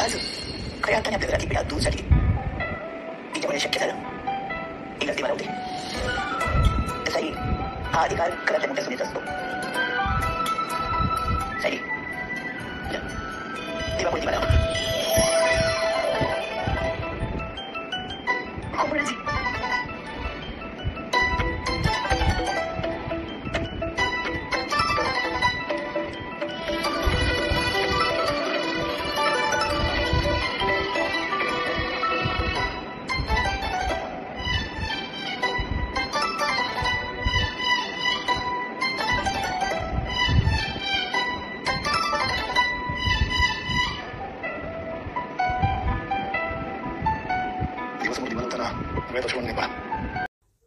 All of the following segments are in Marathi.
आज खऱ्या अर्थाने आपल्या घरातली पिढा दूर झाली. तिच्यामुळे शक्य झालं ही गलती मला होती. तसाही हा अधिकार घरातल्या मोठ्या सुनेचा असतो. साई देवापुढे दिवा लाव. हो मुळाजी.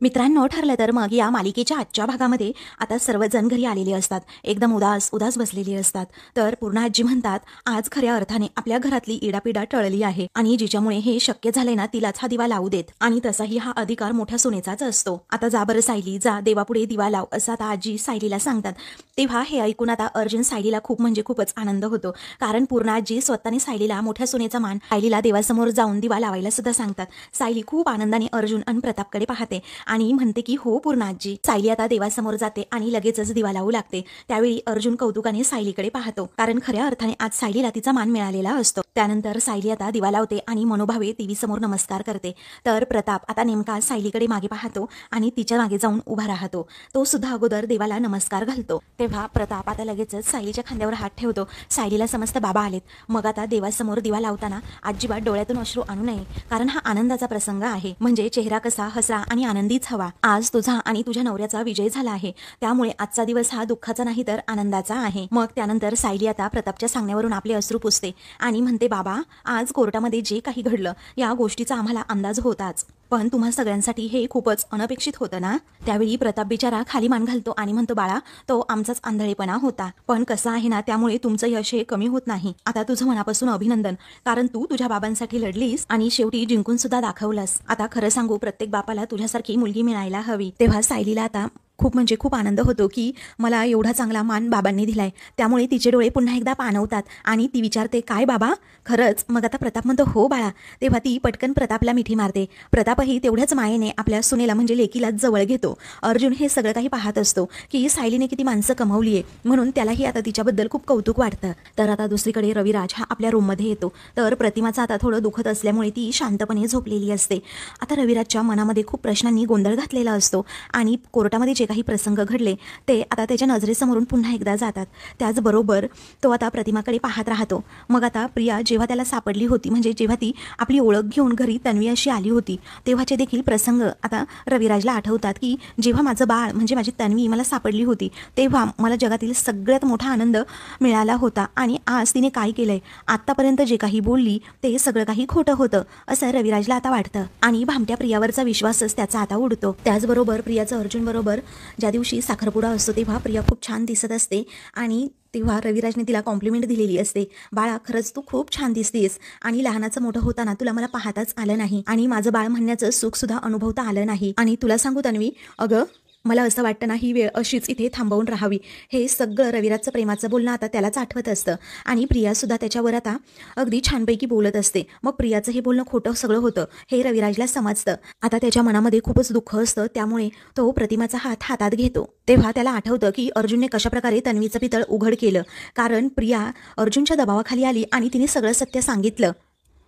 मित्रांनो, ठरलं तर मग या मालिकेच्या आजच्या भागामध्ये आता सर्वजण घरी आलेले असतात. एकदम उदास बसलेले असतात. तर पूर्ण आजी म्हणतात, आज खऱ्या अर्थाने आपल्या घरातली इडापिडा टळली आहे आणि जिच्यामुळे हे शक्य झाले ना, तिलाच हा दिवा लावू देत. आणि तसाही हा अधिकार मोठ्या सोनेचाच असतो. आता जा बरं सायली, जा देवापुढे दिवा लाव, असं आता आजी सायलीला सांगतात. तेव्हा हे ऐकून आता अर्जुन सायलीला म्हणजे खूपच आनंद होतो. कारण पूर्ण आजी स्वतःने सायलीला मोठ्या सोनेचा मान, सायलीला देवासमोर जाऊन दिवा लावायला सुद्धा सांगतात. सायली खूप आनंदाने अर्जुन आणि प्रतापकडे पाहते आणि म्हणते की हो पूर्ण आजी. सायली आता देवासमोर जाते आणि लगेचच दिवा लावू लागते. त्यावेळी अर्जुन कौतुकाने सायलीकडे पाहतो, कारण खऱ्या अर्थाने आज सायलीला तिचा मान मिळालेला असतो. त्यानंतर सायली आता दिवा लावते आणि मनोभावे देवीसमोर नमस्कार करते. तर प्रताप आता नेमका सायलीकडे मागे पाहतो आणि तिच्या मागे जाऊन उभा राहतो. तो सुद्धा अगोदर देवाला नमस्कार घालतो. तेव्हा प्रताप आता लगेचच सायलीच्या खांद्यावर हात ठेवतो. सायलीला समजतं बाबा आलेत. मग आता देवासमोर दिवा लावताना अजिबात डोळ्यातून अश्रू आणू नये, कारण हा आनंदाचा प्रसंग आहे. म्हणजे चेहरा कसा हसरा आणि आनंदीच हवा. आज तुझा आणि तुझ्या नवऱ्याचा विजय झाला आहे, त्यामुळे आजचा दिवस हा दुःखाचा नाही तर आनंदाचा आहे. मग त्यानंतर सायली आता प्रतापच्या सांगण्यावरून आपले अश्रू पुसते आणि म्हणते, बाबा आज कोर्टामध्ये जे काही घडलं या गोष्टीचा आम्हाला अंदाज होताच, पण तुम्हा सगळ्यांसाठी हे खूपच अनपेक्षित होतं ना. त्यावेळी प्रताप बिचारा खाली मान घालतो आणि म्हणतो, बाळा तो आमचाच आंधळेपणा होता, पण कसं आहे ना, त्यामुळे तुमचं यश हे कमी होत नाही. आता तुझं मनापासून अभिनंदन, कारण तू तुझ्या बाबांसाठी लढलीस आणि शेवटी जिंकून सुद्धा दाखवलंस. आता खरं सांगू, प्रत्येक बापाला तुझ्यासारखी मुलगी मिळायला हवी. तेव्हा सायलीला आता खूप आनंद होतो की मला एवढा चांगला मान बाबांनी दिलाय. त्यामुळे तिचे डोळे पुन्हा एकदा पाणवतात आणि ती विचारते, काय बाबा खरंच? मग आता प्रताप म्हणतो, हो बाळा. तेव्हा ती पटकन प्रतापला मिठी मारते. प्रतापही तेवढ्याच मायेने आपल्या सुनेला म्हणजे लेकीला जवळ घेतो. अर्जुन हे सगळं काही पाहत असतो की सायलीने किती माणसं कमवलीये, म्हणून त्यालाही आता तिच्याबद्दल खूप कौतुक वाटतं. तर आता दुसरीकडे रविराज हा आपल्या रूममध्ये येतो. तर प्रतिमाचा आता थोडं दुखत असल्यामुळे ती शांतपणे झोपलेली असते. आता रविराजच्या मनामध्ये खूप प्रश्नांनी गोंधळ घातलेला असतो आणि कोर्टामध्ये काही प्रसंग घडले ते आता त्याच्या नजरेसमोरून पुन्हा एकदा जातात. त्याचबरोबर तो आता प्रतिमाकडे पाहत राहतो. मग आता प्रिया जेव्हा त्याला सापडली होती, म्हणजे जेव्हा ती आपली ओळख घेऊन घरी तन्वी अशी आली होती, तेव्हाचे देखील प्रसंग आता रविराजला आठवतात की जेव्हा माझं बाळ म्हणजे माझी तन्वी मला सापडली होती, तेव्हा मला जगातील सगळ्यात मोठा आनंद मिळाला होता आणि आज तिने काय केलंय, आतापर्यंत जे काही बोलली ते सगळं काही खोटं होतं असं रविराजला आता वाटतं आणि भामट्या प्रियावरचा विश्वासच त्याचा आता उडतो. त्याचबरोबर प्रियाचं अर्जुन बरोबर ज्या दिवशी साखरपुडा असतो तेव्हा प्रिया खूप छान दिसत असते आणि तेव्हा रविराजने तिला कॉम्प्लिमेंट दिलेली असते, बाळा खरंच तू खूप छान दिसतेस आणि लहानाचं मोठं होताना तुला मला पाहताच आलं नाही आणि माझं बाळ म्हणण्याचं सुख सुद्धा अनुभवता आलं नाही. आणि तुला सांगू तन्वी, अगं मला असं वाटतं ना, ही वेळ अशीच इथे थांबवून राहावी. हे सगळं रविराजचं प्रेमाचं बोलणं आता त्यालाच आठवत असतं आणि प्रियासुद्धा त्याच्यावर आता अगदी छानपैकी बोलत असते. मग प्रियाचं हे बोलणं खोटं सगळं होतं हे रविराजला समजतं. आता त्याच्या मनामध्ये खूपच दुःख असतं, त्यामुळे तो प्रतिमाचा हात हातात घेतो. तेव्हा त्याला आठवतं की अर्जुनने कशाप्रकारे तन्वीचं पितळ उघड केलं, कारण प्रिया अर्जुनच्या दबावाखाली आली आणि तिने सगळं सत्य सांगितलं.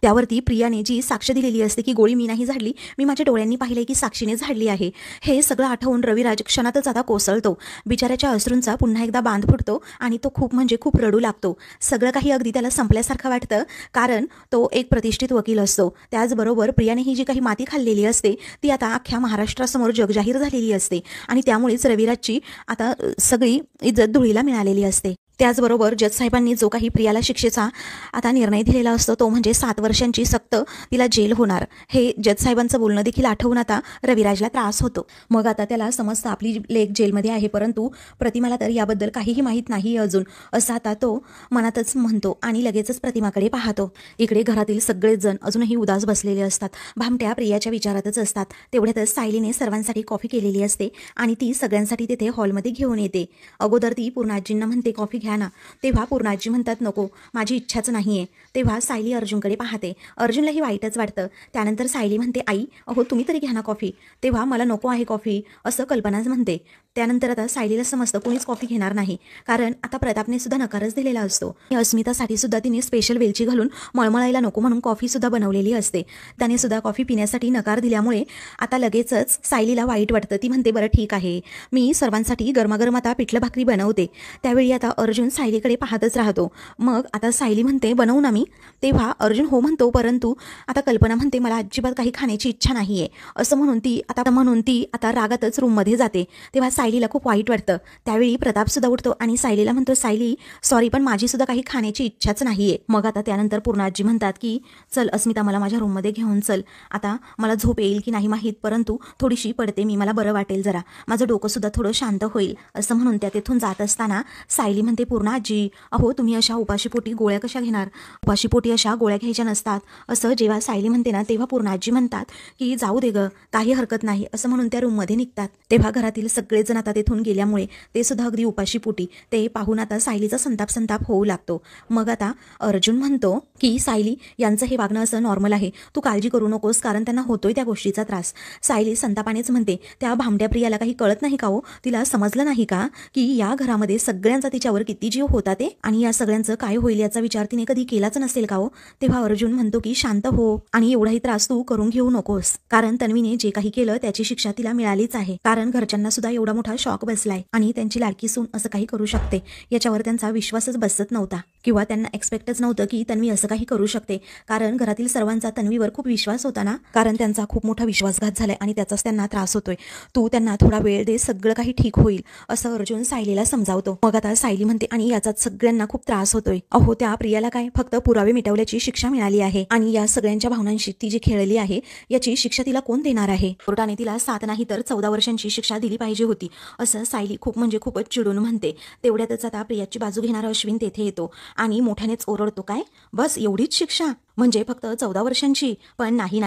त्यावरती प्रियाने जी साक्ष दिलेली असते की गोळी मी नाही झाडली, मी माझ्या डोळ्यांनी पाहिलंय की साक्षीने झाडली आहे, हे सगळं आठवून रविराज क्षणातच आता कोसळतो. बिचाऱ्याच्या अश्रूंचा पुन्हा एकदा बांध फुटतो आणि तो खूप रडू लागतो. सगळं काही अगदी त्याला संपल्यासारखं वाटतं, कारण तो एक प्रतिष्ठित वकील असतो. त्याचबरोबर प्रियाने ही जी काही माती खाल्लेली असते ती आता अख्ख्या महाराष्ट्रासमोर जगजाहीर झालेली असते आणि त्यामुळेच रविराजची आता सगळी इज्जत धुळीला मिळालेली असते. त्याचबरोबर जज साहेबांनी जो काही प्रियाला शिक्षेचा आता निर्णय दिलेला असतो तो म्हणजे 7 वर्षांची सक्त तिला जेल होणार, हे जज साहेबांचं बोलणं देखील आठवून आता रविराजला त्रास होतो. मग आता त्याला समजतं आपली लेक जेलमध्ये आहे, परंतु प्रतिमाला तर याबद्दल काहीही माहीत नाही अजून, असं आता तो मनातच म्हणतो आणि लगेचच प्रतिमाकडे पाहतो. इकडे घरातील सगळेच जण अजूनही उदास बसलेले असतात, भामट्या प्रियाच्या विचारातच असतात. तेवढ्यातच सायलीने सर्वांसाठी कॉफी केलेली असते आणि ती सगळ्यांसाठी तिथे हॉलमध्ये घेऊन येते. अगोदर ती पूर्णाजींना म्हणते कॉफी घ्या ना. तेव्हा पूर्णाजी म्हणतात नको, माझी इच्छाच नाहीये. तेव्हा सायली अर्जुनकडे पाहते. अर्जुनलाही वाईटच वाटतं. त्यानंतर सायली म्हणते आई अहो तुम्ही तरी घ्या ना कॉफी. तेव्हा मला नको आहे कॉफी असं कल्पनाच म्हणते. त्यानंतर आता सायलीला समजतं कोणीच कॉफी घेणार नाही, कारण आता प्रतापने सुद्धा नकारच दिलेला असतो. अस्मितासाठी सुद्धा तिने स्पेशल वेलची घालून मळमळायला नको म्हणून कॉफी सुद्धा बनवलेली असते. त्याने सुद्धा कॉफी पिण्यासाठी नकार दिल्यामुळे आता लगेचच सायलीला वाईट वाटतं. ती म्हणते बरं ठीक आहे, मी सर्वांसाठी गरमागरम आता पिठलं भाकरी बनवते. त्यावेळी आता अर्जुन सायलीकडे पाहतच राहतो. मग आता सायली म्हणते बनवू ना मी. तेव्हा अर्जुन हो म्हणतो, परंतु आता कल्पना म्हणते मला अजिबात काही खाण्याची इच्छा नाहीये असं म्हणून ती आता रागातच रूममध्ये जाते. तेव्हा सायलीला खूप वाईट वाटतं. त्यावेळी प्रताप सुद्धा उठतो आणि सायलीला म्हणतो सायली सॉरी पण माझी सुद्धा काही खाण्याची इच्छाच नाहीये. मग आता त्यानंतर पूर्णाजी म्हणतात की चल अस्मिता मला माझ्या रूममध्ये घेऊन चल. आता मला झोप येईल की नाही माहीत, परंतु थोडीशी पडते मी, मला बरं वाटेल जरा, माझं डोकं सुद्धा थोडं शांत होईल असं म्हणून त्या तिथून जात असताना सायली म्हणते पूर्णाजी अहो तुम्ही अशा उपाशीपोटी गोळ्या कशा घेणार, उपाशीपोटी अशा गोळ्या घ्यायच्या नसतात असं जेव्हा सायली म्हणते ना तेव्हा पूर्णाजी म्हणतात की जाऊ दे ग काही हरकत नाही असं म्हणून त्या रूममध्ये निघतात. तेव्हा घरातील सगळेजण आता तिथून गेल्यामुळे ते सुद्धा अगदी उपाशीपोटी. ते पाहून आता सायलीचा संताप होऊ लागतो. मग आता अर्जुन म्हणतो की सायली यांचं हे वागणं असं नॉर्मल आहे, तू काळजी करू नकोस कारण त्यांना होतोय त्या गोष्टीचा त्रास. सायली संतापानेच म्हणते त्या भामड्या प्रियाला काही कळत नाही का हो, तिला समजलं नाही का की या घरामध्ये सगळ्यांचा तिच्यावर किती जीव होता ते, आणि या सगळ्यांचं काय होईल याचा विचार तिने कधी केलाच नसेल का हो. तेव्हा अर्जुन म्हणतो की शांत हो आणि एवढाही त्रास तू करून घेऊ नकोस, कारण तन्वीने जे काही केलं त्याची शिक्षा तिला मिळालीच आहे. कारण घरच्यांना सुद्धा एवढा मोठा शॉक बसलाय आणि त्यांची लाडकी सून असं काही करू शकते याच्यावर त्यांचा विश्वासच बसत नव्हता, किंवा त्यांना एक्सपेक्टच नव्हतं की तन्वी असं काही करू शकते. कारण घरातील सर्वांचा तन्वीवर खूप विश्वास होता ना, कारण त्यांचा खूप मोठा विश्वासघात झालाय आणि त्याचाच त्यांना त्रास होतोय. तू त्यांना थोडा वेळ दे, सगळं काही ठीक होईल असं अर्जुन सायलीला समजावतो. मग आता सायली म्हणते आणि याचाच सगळ्यांना खूप त्रास होतोय. अहो त्या प्रियाला काय फक्त पुरावे मिटवल्याची शिक्षा मिळाली आहे आणि या सगळ्यांच्या भावनांशी ती जी खेळली आहे याची शिक्षा तिला कोण देणार आहे. कोर्टाने तिला 7 नाही तर 14 वर्षांची शिक्षा दिली पाहिजे होती असं सायली खूपच चिडून म्हणते. तेवढ्यातच आता प्रियाची बाजू घेणारा अश्विन तेथे येतो आणि मोठ्यानेच ओरडतो काय बस एवढीच शिक्षा, म्हणजे फक्त 14 वर्षांची? पण नाही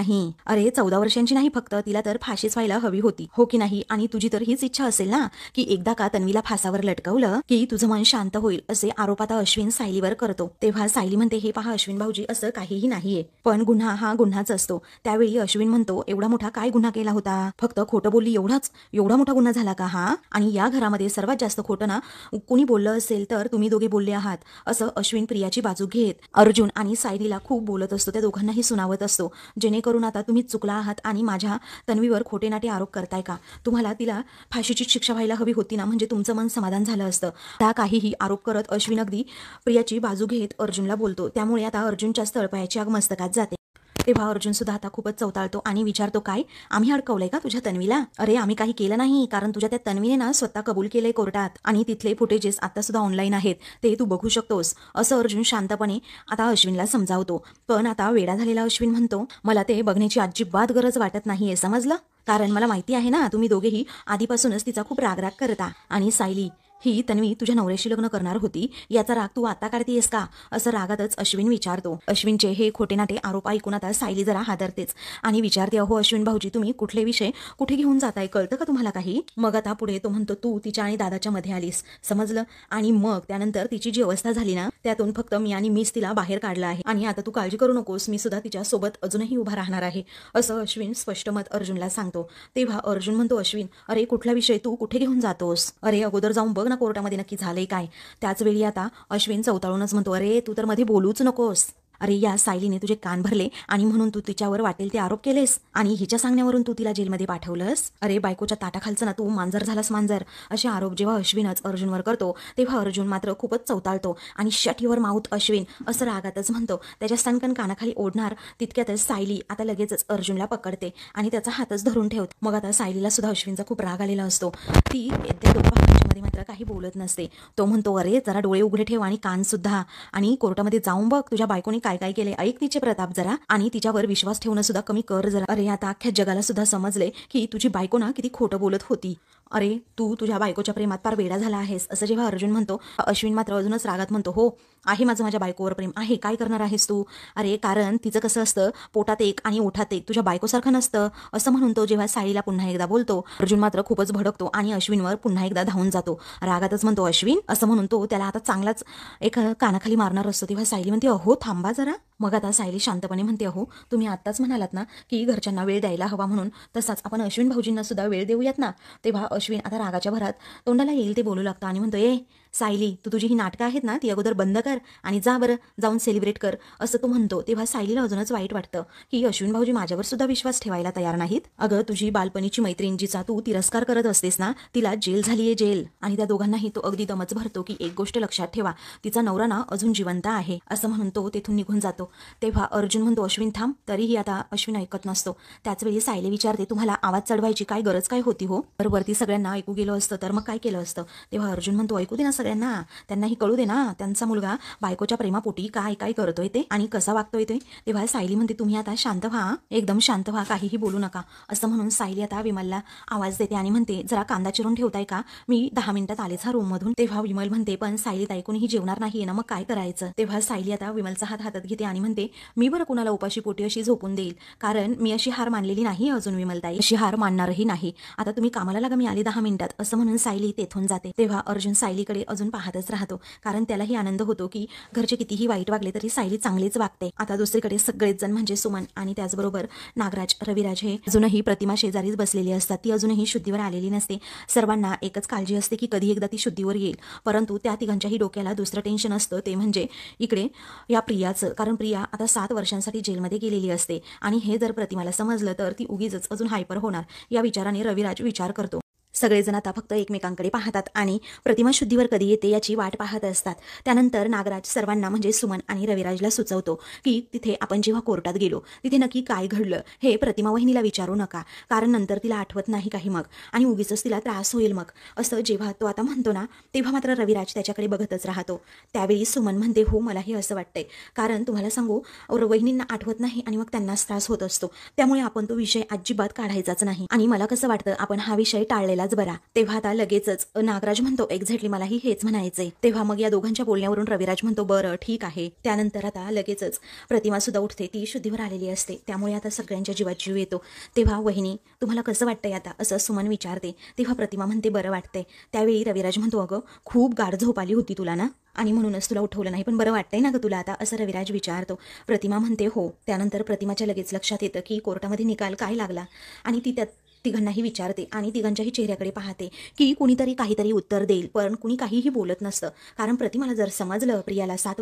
अरे 14 वर्षांची नाही, फक्त तिला तर फाशीच व्हायला हवी होती हो की नाही. आणि तुझी तर हीच इच्छा असेल ना की एकदा का तन्वीला फासावर लटकवलं की तुझं मन शांत होईल, असे आरोप आता अश्विन सायलीवर करतो. तेव्हा सायली म्हणते हे पहा अश्विन भाऊजी असं काहीही नाहीये, पण गुन्हा हा गुन्हाच असतो. त्यावेळी अश्विन म्हणतो एवढा मोठा काय गुन्हा केला होता, फक्त खोटं बोलली एवढाच एवढा मोठा गुन्हा झाला का हा? आणि या घरामध्ये सर्वात जास्त खोटं ना कुणी बोललं असेल तर तुम्ही दोघे बोलले आहात असं अश्विन प्रियाची बाजू घेत अर्जुन आणि सायलीला खूप बोलत असतो. त्या दोघांनाही सुनावत असतो, जेणेकरून आता तुम्ही चुकला आहात आणि माझ्या तन्वीवर खोटे नाटे आरोप करताय का? तुम्हाला तिला फाशीची शिक्षा व्हायला हवी होती ना, म्हणजे तुमचं मन समाधान झालं असतं. त्या काहीही आरोप करत अश्विन अगदी प्रियाची बाजू घेत अर्जुनला बोलतो. त्यामुळे आता अर्जुनच्या तळपायाची आग मस्तकात जाते. तेव्हा अर्जुन सुद्धा आता खूपच चवताळतो आणि विचारतो काय आम्ही अडकवलंय का तुझ्या तन्वीला? अरे आम्ही काही केलं नाही, कारण तुझ्या त्या तन्वीने ना स्वतः कबूल केलंय कोर्टात आणि तिथले फुटेजेस आता सुद्धा ऑनलाईन आहेत, ते तू बघू शकतोस असं अर्जुन शांतपणे आता अश्विनला समजावतो. पण आता वेडा झालेला अश्विन म्हणतो मला ते बघण्याची अजिबात गरज वाटत नाहीये, समजलं? कारण मला माहिती आहे ना तुम्ही दोघेही आधीपासूनच तिचा खूप राग करता. आणि सायली ही तन्वी तुझ्या नवऱ्याशी लग्न करणार होती याचा राग तू आता काढतेस का असं रागातच अश्विन विचारतो. अश्विनचे हे खोटे नाटे आरोप ऐकून आता सायली जरा हादरतेच आणि विचारते अहो अश्विन भाऊजी तुम्ही कुठले विषय कुठे घेऊन जाताय, कळतं का तुम्हाला काही? मग आता पुढे तो म्हणतो तू तिच्या आणि दादाच्या मध्ये आलीस, समजलं? आणि मग त्यानंतर तिची जी अवस्था झाली ना त्यातून फक्त मी आणि मीच तिला बाहेर काढलं आहे आणि आता तू काळजी करू नकोस, मी सुद्धा तिच्या सोबत अजूनही उभा राहणार आहे असं अश्विन स्पष्ट मत अर्जुनला सांगतो. तेव्हा अर्जुन म्हणतो अश्विन अरे कुठला विषय तू कुठे घेऊन जातोस? अरे अगोदर जाऊन बघ ना कोर्टामध्ये नक्की झालंय काय. त्याच वेळी आता अश्विन चवताळूनच म्हणतो अरे तू तर मध्ये बोलूच नकोस. अरे या सायलीने तुझे कान भरले आणि म्हणून तू तिच्यावर वाटेल ते आरोप केलेस आणि हिच्या सांगण्यावरून तू तिला जेलमध्ये पाठवलंस. अरे बायकोच्या ताटाखालचं ना तू मांजर झालास मांजर. असे आरोप जेव्हा अश्विनच अर्जुनवर करतो तेव्हा अर्जुन मात्र खूपच चवताळतो आणि शट युअर माउथ अश्विन असं रागातच म्हणतो. त्याच्या सणकण कानाखाली ओढणार तितक्यातच सायली आता लगेचच अर्जुनला पकडते आणि त्याचा हातच धरून ठेवते. मग आता सायलीला सुद्धा अश्विनचा खूप राग आलेला असतो. ती त्या दोघांमध्ये मात्र काही बोलत नसते. तो म्हणतो अरे जरा डोळे उघडे ठेव आणि कान सुद्धा, आणि कोर्टामध्ये जाऊन बघ तुझ्या बायकोने काय काय केले, ऐक तिचे प्रताप जरा, आणि तिच्यावर विश्वास ठेवणं सुद्धा कमी कर जरा. अरे आता अख्ख्या जगाला सुद्धा समजले की तुझी बायको ना किती खोटं बोलत होती. अरे तू तुझ्या बायकोच्या प्रेमात फार वेडा झाला आहेस असं जेव्हा अर्जुन म्हणतो, अश्विन मात्र अजूनच रागात म्हणतो, हो आहे माझं माझ्या बायकोवर प्रेम आहे, काय करणार आहेस तू? अरे कारण तिचं कसं असतं, पोटात एक आणि ओठात एक, तुझ्या बायकोसारखं नसतं असं म्हणून तो जेव्हा सायलीला पुन्हा एकदा बोलतो, अर्जुन मात्र खूपच भडकतो आणि अश्विनवर पुन्हा एकदा धावून जातो. रागातच म्हणतो अश्विन असं म्हणून तो त्याला आता चांगलाच एक कानाखाली मारणार असतो. तेव्हा सायली म्हणते, अहो थांबा जरा. मग आता सायली शांतपणे म्हणते, अहो तुम्ही आत्ताच म्हणालात ना की घरच्यांना वेळ द्यायला हवा म्हणून, तसाच आपण अश्विन भाऊजींना सुद्धा वेळ देऊयात ना. तेव्हा अश्विन आता रागाच्या भरात तोंडाला येईल ते बोलू लागतं आणि म्हणतो, ए सायली तू तुझी ही नाटकं आहेत ना ती अगोदर बंद कर आणि जा बरं जाऊन सेलिब्रेट कर असं तो म्हणतो. तेव्हा सायलीला अजूनच वाईट वाटतं की अश्विन भाऊजी माझ्यावर सुद्धा विश्वास ठेवायला तयार नाहीत. अगं तुझी बालपणीची मैत्रीण जिचा तू तिरस्कार करत असतेस ना, तिला जेल झालीये जेल. आणि त्या दोघांनाही तो अगदी दमच भरतो की एक गोष्ट लक्षात ठेवा, तिचा नवरा ना अजून जिवंत आहे असं म्हणून तो तेथून निघून जातो. तेव्हा अर्जुन म्हणतो, अश्विन थांब. तरीही आता अश्विन ऐकत नसतो. त्याचवेळी सायली विचारते, तुम्हाला आवाज चढवायची काय गरज काय होती हो? वरती सगळ्यांना ऐकू गेलं असतं तर मग काय केलं असतं? तेव्हा अर्जुन म्हणतो, ऐकू दे ना सगळ्यांना, त्यांनाही कळू दे ना त्यांचा मुलगा बायकोच्या प्रेमापोटी काय काय करतोय ते आणि कसा वागतोय ते. तेव्हा सायली म्हणते, तुम्ही आता शांत व्हा, एकदम शांत व्हा, काहीही बोलू नका असं म्हणून सायली आता विमलला आवाज देते आणि म्हणते, जरा कांदा चिरून ठेवताय का, मी 10 मिनिटात आलेच हा रूम मधून. तेव्हा विमल म्हणते, पण सायलीत ऐकूनही जेवणार नाहीये ना, मग काय करायचं? तेव्हा सायली आता विमलचा हात हातात घेते आणि म्हणते, मी बरं कुणाला उपाशी पोटी अशी झोपून देईल, कारण मी अशी हार मानलेली नाही अजून विमलताई, अशी हार मानणारही नाही. आता तुम्ही कामाला लागा, मी आली 10 मिनिटात असं म्हणून सायली तेथून जाते. तेव्हा अर्जुन सायलीकडे अजून पाहतच राहतो, कारण त्यालाही आनंद होतो की घरचे कितीही वाईट वागले तरी सायली चांगलीच वागते. आता दुसरीकडे सगळेच जण म्हणजे सुमन आणि त्याचबरोबर नागराज, रविराज हे अजूनही प्रतिमा शेजारीच बसलेली असतात. ती अजूनही शुद्धीवर आलेली नसते. सर्वांना एकच काळजी असते की कधी एकदा ती शुद्धीवर येईल, परंतु त्या तिघांच्याही डोक्याला दुसरं टेन्शन असतं, ते म्हणजे इकडे या प्रियाचं. कारण प्रिया आता 7 वर्षांसाठी जेलमध्ये गेलेली असते आणि हे जर प्रतिमाला समजलं तर ती उगीच अजून हायपर होणार. या विचाराने रविराज विचार करतो. सगळेजण आता फक्त एकमेकांकडे पाहतात आणि प्रतिमा शुद्धीवर कधी येते याची वाट पाहत असतात. त्यानंतर नागराज सर्वांना म्हणजे सुमन आणि रविराजला सुचवतो की तिथे आपण जेव्हा कोर्टात गेलो तिथे नक्की काय घडलं हे प्रतिमा वहिनीला विचारू नका, कारण नंतर तिला आठवत नाही काही मग आणि उगीच तिला त्रास होईल मग. असं जेव्हा तो आता म्हणतो ना, तेव्हा मात्र रविराज त्याच्याकडे बघतच राहतो. त्यावेळी सुमन म्हणते, हो मलाही असं वाटतंय, कारण तुम्हाला सांगू वहिनींना आठवत नाही आणि मग त्यांनाच त्रास होत असतो, त्यामुळे आपण तो विषय अजिबात काढायचाच नाही आणि मला कसं वाटतं आपण हा विषय टाळलेला बरा. तेव्हा आता लगेचच नागराज म्हणतो, एक्झॅक्टली मलाही हेच म्हणायचंय. तेव्हा मग या दोघांच्या बोलण्यावरून रविराज म्हणतो, बरं ठीक आहे. त्यानंतर आता लगेचच प्रतिमा सुद्धा उठते, ती शुद्धीवर आलेली असते, त्यामुळे आता सगळ्यांच्या जीवात जीव येतो. तेव्हा वहिनी तुम्हाला कसं वाटतंय आता असं सुमन विचारते. तेव्हा प्रतिमा म्हणते, बरं वाटतंय. त्यावेळी रविराज म्हणतो, अगं खूप गाढ झोप आली होती तुला ना आणि म्हणूनच तुला उठवलं नाही, पण बरं वाटतंय ना ग तुला आता असं रविराज विचारतो. प्रतिमा म्हणते, हो. त्यानंतर प्रतिमाच्या लगेच लक्षात येतं की कोर्टामध्ये निकाल काय लागला आणि ती त्यात तिघांनाही विचारते आणि तिघांच्याही चेहऱ्याकडे पाहते की कुणीतरी काहीतरी उत्तर देईल, पण कुणी काहीही बोलत नसतं. कारण प्रतिमाला जर समजलं प्रियाला 7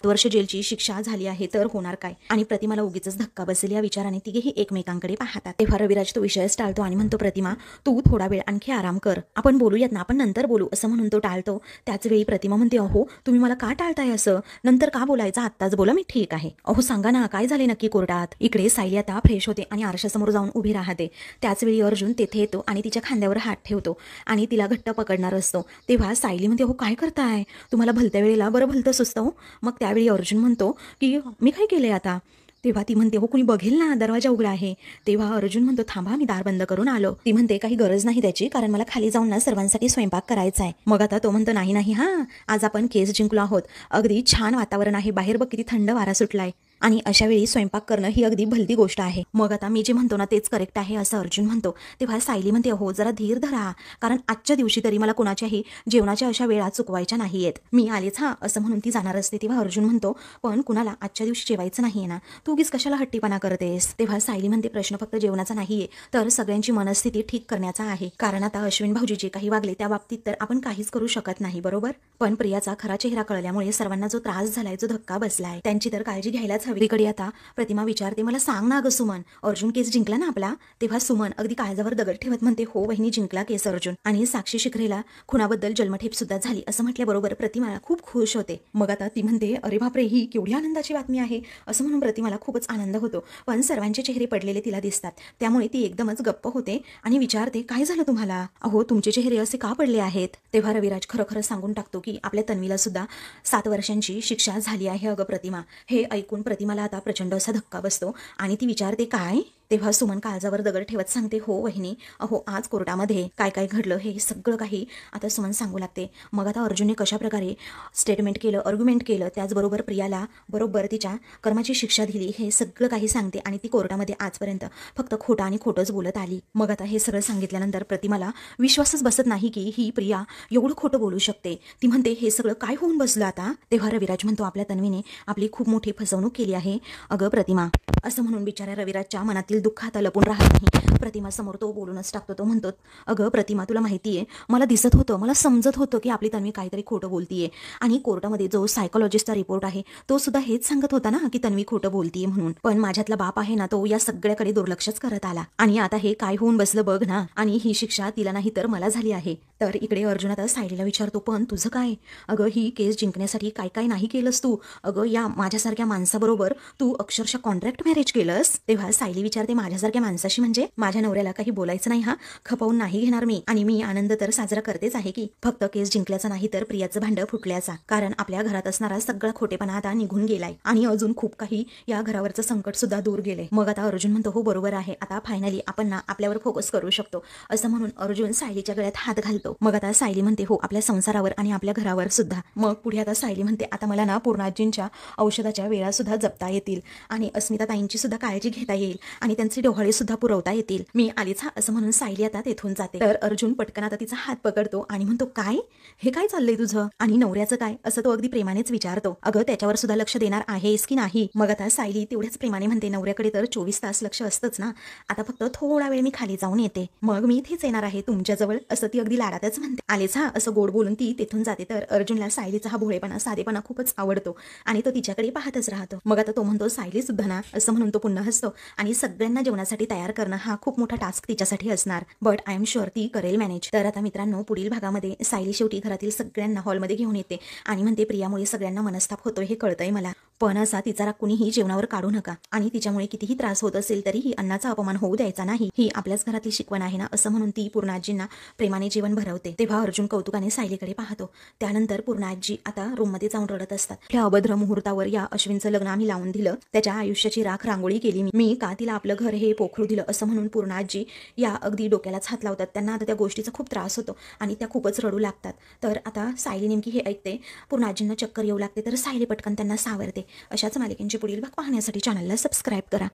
वर्ष जेलची शिक्षा झाली आहे तर होणार काय आणि प्रतिमाला उगीच धक्का बसेल या विचाराने तिघेही एकमेकांकडे पाहतात. तेव्हा रविराज तो विषयच टाळतो आणि म्हणतो, प्रतिमा तू थोडा वेळ आणखी आराम कर, आपण बोलूयात ना, आपण नंतर बोलू असं म्हणून तो टाळतो. त्याच वेळी प्रतिमा म्हणते, अहो तुम्ही मला का टाळताय, असं नंतर का बोलायचं, आत्ताच बोला, मी ठीक आहे. अहो सांगा ना काय झाले नक्की कोर्टात. इकडे सायली आता फ्रेश होते आणि आरशासमोर जाऊन उभी राहते. त्याच वेळी अर्जुन तेथे येतो आणि तिच्या खांद्यावर हात ठेवतो आणि तिला घट्ट पकडणार असतो. तेव्हा सायली म्हणते, हो काय करताय, तुम्हाला भलत्या वेळेला बरं भलतं सुचतं हो. मग त्यावेळी अर्जुन म्हणतो की मी काय केलंय आता. तेव्हा ती म्हणते, हो कुणी बघेल ना, दरवाजा उघडा आहे. तेव्हा अर्जुन म्हणतो, थांबा मी दार बंद करून आलो. ती म्हणते, काही गरज नाही त्याची, कारण मला खाली जाऊन ना सर्वांसाठी स्वयंपाक करायचा आहे. मग आता तो म्हणतो, नाही नाही हा आज आपण केस जिंकलो आहोत, अगदी छान वातावरण आहे बाहेर, बघ किती थंड वारा सुटलाय आणि अशा वेळी स्वयंपाक करणं ही अगदी भलती गोष्ट आहे. मग आता मी जे म्हणतो ना तेच करेक्ट आहे असं अर्जुन म्हणतो. तेव्हा सायली म्हणते, हो जरा धीर धरा, कारण आजच्या दिवशी तरी मला कोणाच्याही जेवणाच्या अशा वेळा चुकवायच्या नाहीयेत, मी आलेच हा असं म्हणून ती जाणार असते. तेव्हा अर्जुन म्हणतो, पण कुणाला आजच्या दिवशी जेवायचं नाहीये ना, तू उगीच कशाला हट्टीपणा करतेस. तेव्हा सायली म्हणते, प्रश्न फक्त जेवणाचा नाहीये तर सगळ्यांची मनस्थिती ठीक करण्याचा आहे, कारण आता अश्विन भाऊजी जे काही वागले त्या बाबतीत तर आपण काहीच करू शकत नाही, बरोबर. पण प्रियाचा खरा चेहरा कळल्यामुळे सर्वांना जो त्रास झालाय, जो धक्का बसलाय, त्यांची तर काळजी घ्यायलाच हवी. इकडे आता प्रतिमा विचारते, मला सांग ना ग सुमन, अर्जुन केस जिंकला ना आपला. तेव्हा सुमन अगदी काळजावर दगड ठेवत म्हणते, हो वहिनी जिंकला केस अर्जुन, आणि साक्षी शिखरेला खुनाबद्दल जन्मठेप सुद्धा झाली असं म्हटल्याबरोबर प्रतिमा खूप खुश होते. मग आता ती म्हणते, अरे बापरे ही केवढी आनंदाची बातमी आहे असं म्हणून प्रतिमाला खूपच आनंद होतो, पण सर्वांचे चेहरे पडलेले तिला दिसतात, त्यामुळे ती एकदमच गप्प होते आणि विचारते, काय झालं तुम्हाला, अहो तुमचे चेहरे असे का पडले आहेत. तेव्हा रविराज खरं खरं सांगून टाकतो की आपल्या तन्वीला सुद्धा 7 वर्षांची शिक्षा झाली आहे अगं प्रतिमा. हे ऐकून प्रतिमाला आता प्रचंड असा धक्का बसतो आणि ती विचारते, काय. तेव्हा सुमन काळजावर दगड ठेवत सांगते, हो वहिनी, अहो आज कोर्टामध्ये काय काय घडलं हे सगळं काही आता सुमन सांगू लागते. मग आता अर्जुनने कशा प्रकारे स्टेटमेंट केलं, आर्ग्युमेंट केलं, त्याचबरोबर प्रियाला बरोबर तिच्या कर्माची शिक्षा दिली, हे सगळं काही सांगते. आणि ती कोर्टामध्ये आजपर्यंत फक्त खोटं आणि खोटंच बोलत आली. मग आता हे सगळं सांगितल्यानंतर प्रतिमाला विश्वासच बसत नाही की ही प्रिया एवढं खोटं बोलू शकते. ती म्हणते, हे सगळं काय होऊन बसलं आता. तेव्हा रविराज म्हणतो, आपल्या तन्वीने आपली खूप मोठी फसवणूक केली आहे अगं प्रतिमा, असं म्हणून बिचाऱ्या रविराजच्या मनातील दुःख आता लपून राहत नाही. प्रतिमा समोर तो बोलूनच टाकतो. तो म्हणतो, अगं प्रतिमा, तुला माहितीये, मला दिसत होतं, मला समजत होतं की आपली तन्वी काहीतरी खोटं बोलतीये. आणि कोर्टामध्ये जो सायकोलॉजिस्टचा रिपोर्ट आहे तो सुद्धा हेच सांगत होता ना की तन्वी खोटं बोलतीये म्हणून. पण माझ्यातला बाप आहे ना, तो या सगळ्याकडे दुर्लक्षच करत आला. आणि आता हे काय होऊन बसलं बघ ना. आणि ही शिक्षा तिला नाही तर मला झाली आहे. तर इकडे अर्जुन आता सायलीला विचारतो, पण तुझं काय? अगं ही केस जिंकण्यासाठी काय काय नाही केलंस तू. अगं या माझ्यासारख्या माणसाबरोबर तू अक्षरशः कॉन्ट्रॅक्ट मॅरेज केलंस. तेव्हा सायली विचारते, माझ्यासारख्या माणसाशी म्हणजे? माझ्या नवऱ्याला काही बोलायचं नाही हा, खपवून नाही घेणार मी. आणि मी आनंद तर साजरा करतेच आहे की, फक्त केस जिंकल्याचा नाही तर प्रियाचं भांडं फुटल्याचा. कारण आपल्या घरात असणारा सगळा खोटेपणा आता निघून गेलाय आणि अजून खूप काही या घरावरचं संकट सुद्धा दूर गेले. मग आता अर्जुन म्हणतो, हो बरोबर आहे, आता फायनली आपण ना आपल्यावर फोकस करू शकतो. असं म्हणून अर्जुन सायलीच्या गळ्यात हात घालतो. मग आता सायली म्हणते, हो आपल्या संसारावर आणि आपल्या घरावर सुद्धा. मग पुढे आता सायली म्हणते, आता मला ना पूर्णाजींच्या औषधाच्या वेळा सुद्धा जपता येतील आणि अस्मिता ताईंची सुद्धा काळजी घेता येईल आणि त्यांचे डोहाळे सुद्धा पुरवता येतील. मी आलीच हा, असं म्हणून सायली आता तेथून जाते. तर अर्जुन पटकन आता तिचा हात पकडतो आणि म्हणतो, काय हे काय चाललंय तुझं? आणि नवऱ्याचं काय, असं तो अगदी प्रेमानेच विचारतो. अगं त्याच्यावर सुद्धा लक्ष देणार आहेस की नाही? मग आता सायली तेवढ्याच प्रेमाने म्हणते, नवऱ्याकडे तर 24 तास लक्ष असतंच ना, आता फक्त थोडा वेळ मी खाली जाऊन येते, मग मी इथेच येणार आहे तुमच्याजवळ, असं ती अगदी लाडातच म्हणते. आलेच हा, असं गोड बोलून ती तेथून जाते. तर अर्जुनला सायलीचा हा भोळेपणा, साधेपणा खूपच आवडतो आणि तो तिच्याकडे पाहतच राहतो. मग आता तो म्हणतो, सायली सुद्धा ना, असं म्हणून तो पुन्हा हसतो. आणि सगळ्यांना जेवणासाठी तयार करणं हा खूप मोठा टास्क तिच्यासाठी असणार, बट आय एम शुअर ती करेल मॅनेज. तर आता मित्रांनो, पुढील भागामध्ये सायली शेवटी घरातील सगळ्यांना हॉलमध्ये घेऊन येते आणि म्हणते, प्रियामुळे सगळ्यांना मनस्ताप होतोय हे कळतंय मला, पण असा तिचा राग कुणीही जेवणावर काढू नका आणि तिच्यामुळे कितीही त्रास होत असेल तरीही अन्नाचा अपमान होऊ द्यायचा नाही, ही आपल्याच घरातली शिकवण आहे ना, असं म्हणून ती पूर्णाजींना प्रेमाने जेवण भरवते. तेव्हा अर्जुन कौतुकाने सायलीकडे पाहतो. त्यानंतर पूर्णाजी आता रूममध्ये जाऊन रडत असतात. त्या अभद्र मुहूर्तावर या अश्विनचं लग्न आम्ही लावून दिलं, त्याच्या आयुष्याची राख रांगोळी केली मी का तिला आपलं घर हे पोखरू दिलं, असं म्हणून पूर्णाजी या अगदी डोक्यालाच हात लावतात. त्यांना आता त्या गोष्टीचा खूप त्रास होतो आणि त्या खूपच रडू लागतात. तर आता सायली नेमकी हे ऐकते, पूर्णाजींना चक्कर येऊ लागते. तर सायली पटकन त्यांना सावरते. अशाच मालिकेंची पुढील भाग पाहण्यासाठी चॅनलला सबस्क्राईब करा.